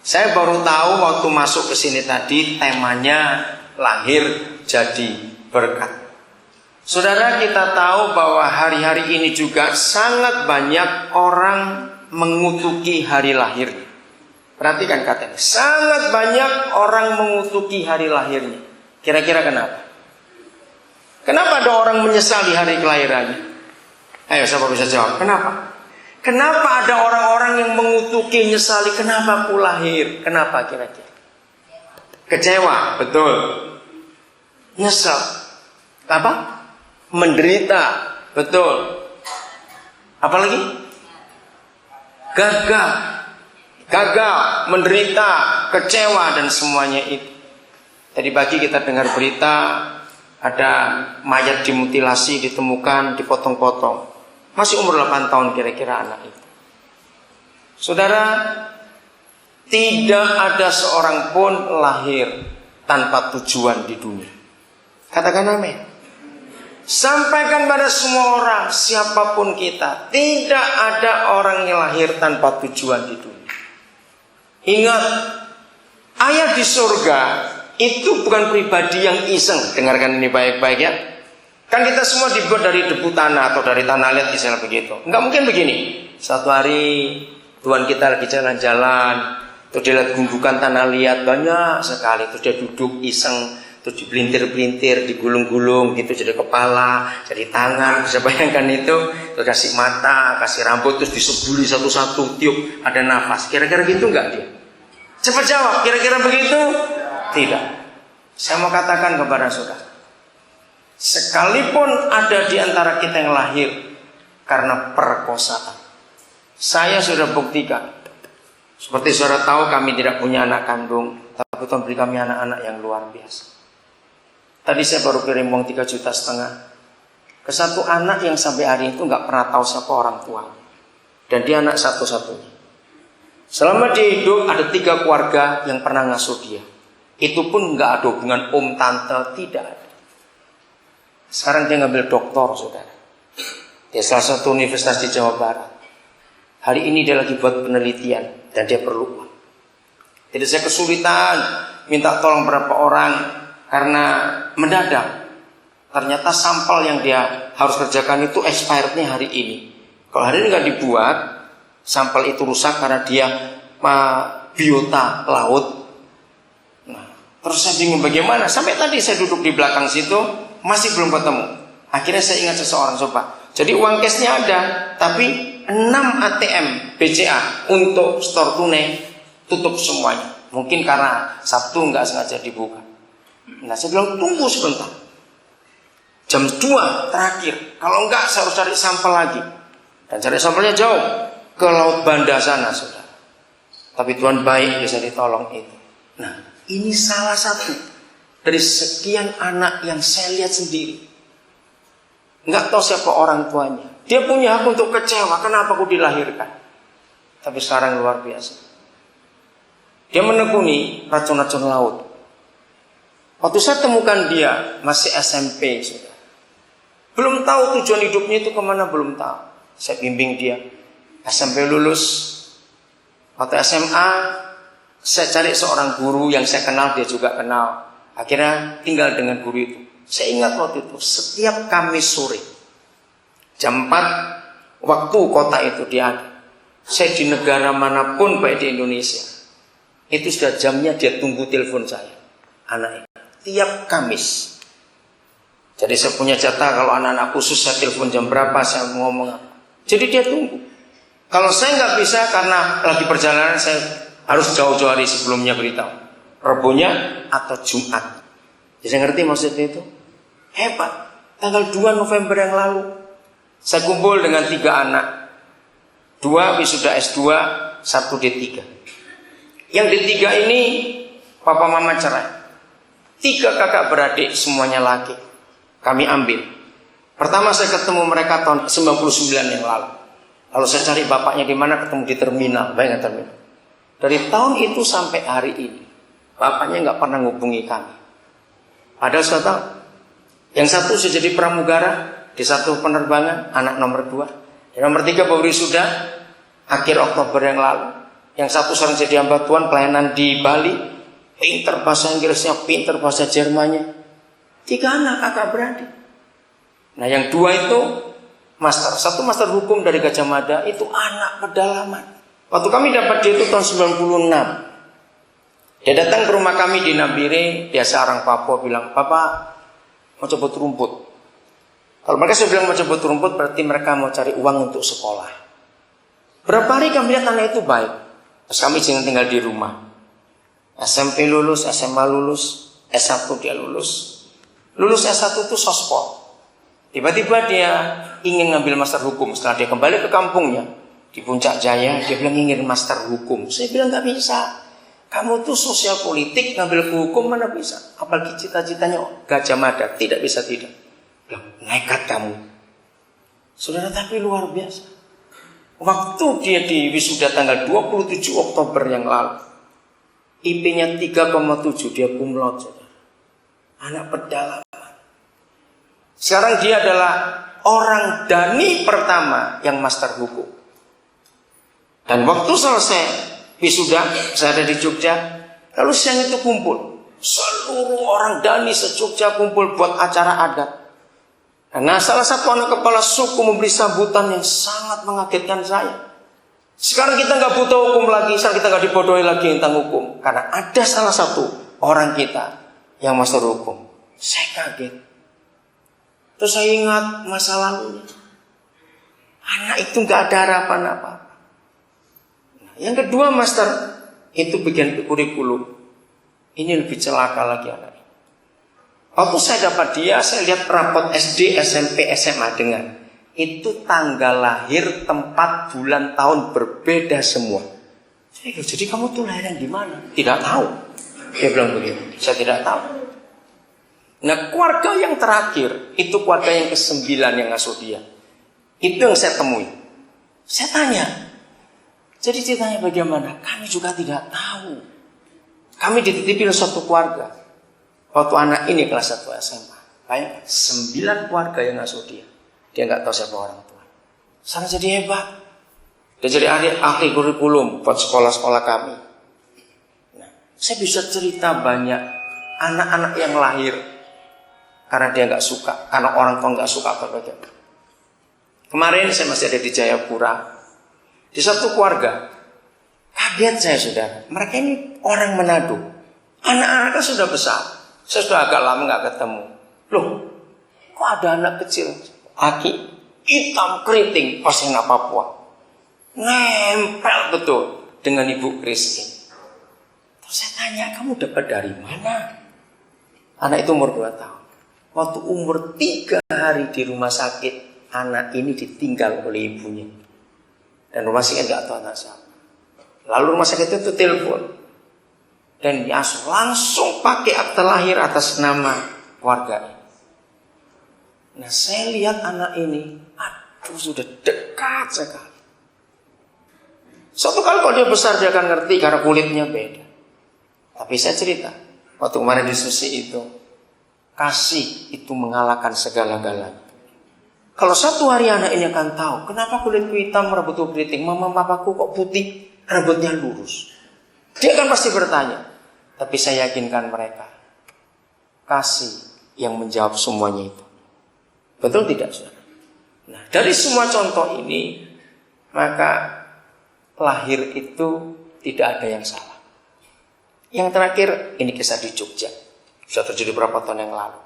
Saya baru tahu waktu masuk ke sini tadi temanya lahir jadi berkat. Saudara, kita tahu bahwa hari-hari ini juga sangat banyak orang mengutuki hari lahirnya. Perhatikan katanya, sangat banyak orang mengutuki hari lahirnya. Kira-kira kenapa? Kenapa ada orang menyesali hari kelahirannya? Ayo, siapa bisa jawab? Kenapa? Kenapa ada orang-orang yang mengutuki, nyesali, kenapa aku lahir? Kenapa kira-kira? Kecewa, betul. Nyesal. Apa? Menderita, betul. Apalagi? Gagal, menderita, kecewa, dan semuanya itu. Tadi pagi kita dengar berita, ada mayat dimutilasi, ditemukan, dipotong-potong. Masih umur 8 tahun kira-kira anak itu. Saudara, tidak ada seorang pun lahir tanpa tujuan di dunia. Katakan amin. Sampaikan pada semua orang, siapapun kita, tidak ada orang yang lahir tanpa tujuan di dunia. Ingat, ayat di surga itu bukan pribadi yang iseng. Dengarkan ini baik-baik ya. Kan kita semua dibuat dari debu tanah atau dari tanah liat, misalnya begitu. Enggak mungkin begini. Satu hari Tuhan kita lagi jalan-jalan, terus dia lihat gundukan tanah liat banyak sekali, terus dia duduk iseng, terus dipelintir-pelintir, digulung-gulung gitu, jadi kepala, jadi tangan. Bisa bayangkan itu, terus kasih mata, kasih rambut, terus disebuli satu-satu, tiup, ada nafas. Kira-kira gitu enggak dia? Cepat jawab, kira-kira begitu? Tidak. Saya mau katakan kepada saudara, sekalipun ada di antara kita yang lahir karena perkosaan, saya sudah buktikan. Seperti saudara tahu, kami tidak punya anak kandung, tapi Tuhan beri kami anak-anak yang luar biasa. Tadi saya baru kirim uang 3,5 juta ke satu anak yang sampai hari itu nggak pernah tahu siapa orang tuanya, dan dia anak satu-satunya. Selama dia hidup ada 3 keluarga yang pernah ngasuh dia. Itu pun nggak ada hubungan om tante, tidak ada. Sekarang dia ngambil doktor, saudara. Dia salah satu universitas di Jawa Barat. Hari ini dia lagi buat penelitian dan dia perlu uang. Jadi saya kesulitan minta tolong berapa orang karena mendadak. Ternyata sampel yang dia harus kerjakan itu expirednya hari ini. Kalau hari ini nggak dibuat, sampel itu rusak karena dia biota laut. Nah, terus saya bingung bagaimana. Sampai tadi saya duduk di belakang situ, masih belum ketemu. Akhirnya saya ingat seseorang, coba. Jadi uang cashnya ada, tapi 6 ATM BCA untuk store tunai tutup semuanya. Mungkin karena Sabtu nggak sengaja dibuka. Nah, saya bilang tunggu sebentar. Jam 2 terakhir. Kalau enggak saya harus cari sampel lagi. Dan cari sampelnya jauh ke Laut Banda sana, saudara. Tapi Tuhan baik, bisa ditolong itu. Nah, ini salah satu dari sekian anak yang saya lihat sendiri. Nggak tahu siapa orang tuanya. Dia punya hak untuk kecewa, kenapa aku dilahirkan. Tapi sekarang luar biasa. Dia menekuni racun-racun laut. Waktu saya temukan dia masih SMP, saudara. Belum tahu tujuan hidupnya itu kemana, belum tahu. Saya bimbing dia. SMP lulus. Waktu SMA, saya cari seorang guru yang saya kenal, dia juga kenal. Akhirnya tinggal dengan guru itu. Saya ingat waktu itu, setiap Kamis sore, jam 4 waktu kota itu dia ada. Saya di negara manapun, baik di Indonesia, itu sudah jamnya dia tunggu telepon saya, anaknya. Tiap Kamis. Jadi saya punya jatah, kalau anak-anak khusus saya telepon jam berapa, saya mau ngomong apa. Jadi dia tunggu. Kalau saya nggak bisa karena lagi perjalanan, saya harus jauh-jauh hari sebelumnya beritahu. Rabunya atau Jumat. Jadi saya ngerti maksudnya itu. Hebat. Tanggal 2 November yang lalu, saya kumpul dengan 3 anak. 2 wisuda S2, 1 D3. Yang D3 ini papa mama cerai. 3 kakak beradik, semuanya laki. Kami ambil. Pertama saya ketemu mereka tahun 99 yang lalu. Lalu saya cari bapaknya di mana, ketemu di terminal, bayangkan terminal. Dari tahun itu sampai hari ini, bapaknya nggak pernah ngubungi kami. Padahal saya tahu, yang satu sudah jadi pramugara di satu penerbangan, anak nomor 2. Yang nomor 3 baru sudah akhir Oktober yang lalu. Yang satu sering jadi hamba Tuhan pelayanan di Bali, pinter bahasa Inggrisnya, pinter bahasa Jermannya. 3 anak kakak beradik. Nah yang 2 itu master. Satu master hukum dari Gajah Mada, itu anak pedalaman. Waktu kami dapat dia itu tahun 96. Dia datang ke rumah kami di Nabire. Biasa orang Papua bilang, "Papa mau cebut rumput." Kalau mereka sudah bilang mau cebut rumput, berarti mereka mau cari uang untuk sekolah. Berapa hari kami lihat anak itu baik. Terus kami jangan tinggal di rumah. SMP lulus, SMA lulus, S1 dia lulus. Lulus S1 itu sospol. Tiba-tiba dia ingin ngambil master hukum. Setelah dia kembali ke kampungnya di Puncak Jaya, dia bilang ingin master hukum. Saya bilang nggak bisa. Kamu tuh sosial politik, ngambil ke hukum mana bisa? Apalagi cita-citanya Gajah Mada, tidak bisa tidak. Bilang, nekat kamu. Saudara, tapi luar biasa. Waktu dia di wisuda tanggal 27 Oktober yang lalu, IP-nya 3,7, dia cum laude, saudara. Anak pedalaman. Sekarang dia adalah orang Dani pertama yang master hukum. Dan waktu selesai wisuda, saya ada di Jogja, lalu siang itu kumpul. Seluruh orang Dani se-Jogja kumpul buat acara adat. Nah, salah satu anak kepala suku memberi sambutan yang sangat mengagetkan saya. Sekarang kita nggak butuh hukum lagi, sekarang kita nggak dibodohi lagi tentang hukum. Karena ada salah satu orang kita yang master hukum. Saya kaget. Terus saya ingat masa lalunya. Anak itu nggak ada harapan apa. Yang kedua master, itu bagian kurikulum. Ini lebih celaka lagi anak. Waktu saya dapat dia, saya lihat rapot SD, SMP, SMA dengan itu tanggal lahir, tempat, bulan, tahun berbeda semua. Saya bilang, jadi kamu tuh lahiran di mana? Tidak tahu. Dia bilang begitu. Saya tidak tahu. Nah, keluarga yang terakhir itu keluarga yang ke-9 yang ngasuh dia. Itu yang saya temui. Saya tanya, jadi ceritanya bagaimana? Kami juga tidak tahu. Kami dititipi oleh suatu keluarga. Waktu anak ini kelas 1 SMA. Bayangkan, 9 keluarga yang ngasuh dia. Dia nggak tahu siapa orang tua. Sana jadi hebat. Dia jadi ahli kurikulum buat sekolah-sekolah kami. Nah, saya bisa cerita banyak anak-anak yang lahir karena dia nggak suka, karena orang tua nggak suka apa-apa. Kemarin saya masih ada di Jayapura. Di satu keluarga, kaget saya saudara. Mereka ini orang Manado. Anak-anaknya sudah besar. Saya sudah agak lama nggak ketemu. Loh, kok ada anak kecil, aki, hitam keriting, pasti anak Papua. Nempel betul dengan Ibu Christine. Terus saya tanya, kamu dapat dari mana? Anak itu umur 2 tahun. Waktu umur 3 hari di rumah sakit, anak ini ditinggal oleh ibunya. Dan rumah sakit nggak tahu anak siapa. Lalu rumah sakit itu telepon dan diasuh langsung pakai akta lahir atas nama keluarga. Nah, saya lihat anak ini, aduh sudah dekat sekali. Suatu kali kalau dia besar dia akan ngerti karena kulitnya beda. Tapi saya cerita, waktu kemarin diskusi itu, kasih itu mengalahkan segala-galanya. Kalau satu hari anak ini akan tahu, kenapa kulitku hitam, rambutku keriting, mama papaku kok putih, rambutnya lurus. Dia akan pasti bertanya. Tapi saya yakinkan mereka, kasih yang menjawab semuanya itu. Betul tidak, saudara? Nah, dari semua contoh ini, maka lahir itu tidak ada yang salah. Yang terakhir, ini kisah di Jogja. Sudah terjadi beberapa tahun yang lalu.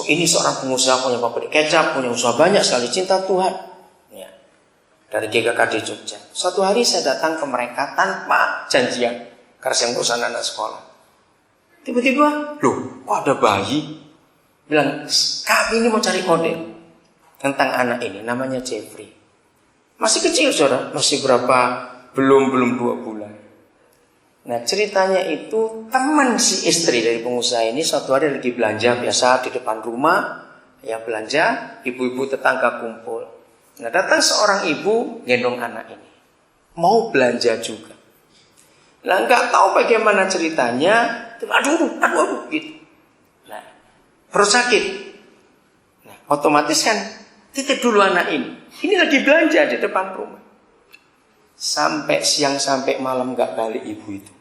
Ini seorang pengusaha punya pabrik kecap, punya usaha banyak sekali, cinta Tuhan. Ya. Dari GKKD Jogja. Suatu hari saya datang ke mereka tanpa janjian, karena saya urusan anak sekolah. Tiba-tiba, loh, kok ada bayi? Bilang, kami ini mau cari kode tentang anak ini, namanya Jeffrey. Masih kecil, saudara, masih belum 2 bulan. Nah, ceritanya itu teman si istri dari pengusaha ini suatu hari lagi belanja biasa di depan rumah, ya belanja, ibu-ibu tetangga kumpul. Nah, datang seorang ibu gendong anak ini, mau belanja juga. Nah, nggak tahu bagaimana ceritanya, aduh, gitu. Nah, perut sakit. Nah, otomatis kan titip dulu anak ini. Ini lagi belanja di depan rumah. Sampai siang sampai malam nggak balik ibu itu.